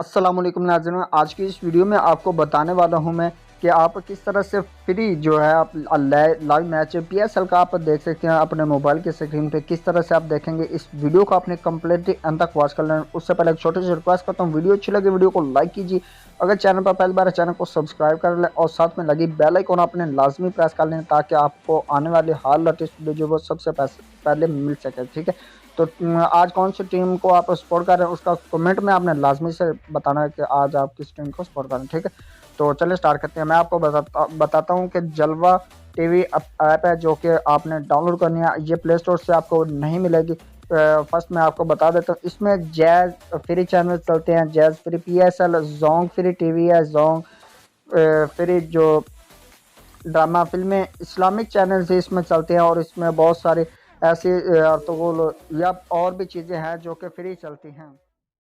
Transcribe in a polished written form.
अस्सलाम वालेकुम नाज़रीन, आज की इस वीडियो में आपको बताने वाला हूं मैं कि आप किस तरह से फ्री जो है आप लाइव मैच पीएसएल का आप देख सकते हैं अपने मोबाइल की स्क्रीन पे। किस तरह से आप देखेंगे, इस वीडियो को आपने कम्प्लीटली अंत तक वॉच कर लेना। उससे पहले एक छोटी सी रिक्वेस्ट करता हूँ, वीडियो अच्छी लगे वीडियो को लाइक कीजिए। अगर चैनल पर पहली बार है चैनल को सब्सक्राइब कर लें और साथ में लगी बेल आइकन आपने लाजमी प्रेस कर लें ताकि आपको आने वाली हाल लेटेस्ट वीडियो जो वो सबसे पहले मिल सके। ठीक है, तो आज कौन सी टीम को आप सपोर्ट कर रहे हैं उसका कमेंट में आपने लाजमी से बताना है कि आज आप किस टीम को सपोर्ट कर रहे हैं। ठीक है, तो चलिए स्टार्ट करते हैं। मैं आपको बताता हूँ कि जलवा टीवी ऐप है जो कि आपने डाउनलोड करनी है। ये प्ले स्टोर से आपको नहीं मिलेगी। फर्स्ट मैं आपको बता देता हूँ, इसमें जैज़ फ्री चैनल चलते हैं, jazz free PSL, Jong free TV है, जोंग फ्री जो ड्रामा फिल्में इस्लामिक चैनल से इसमें चलते हैं और इसमें बहुत सारी ऐसी अर्तुगरुल या और भी चीज़ें हैं जो कि फ्री चलती हैं।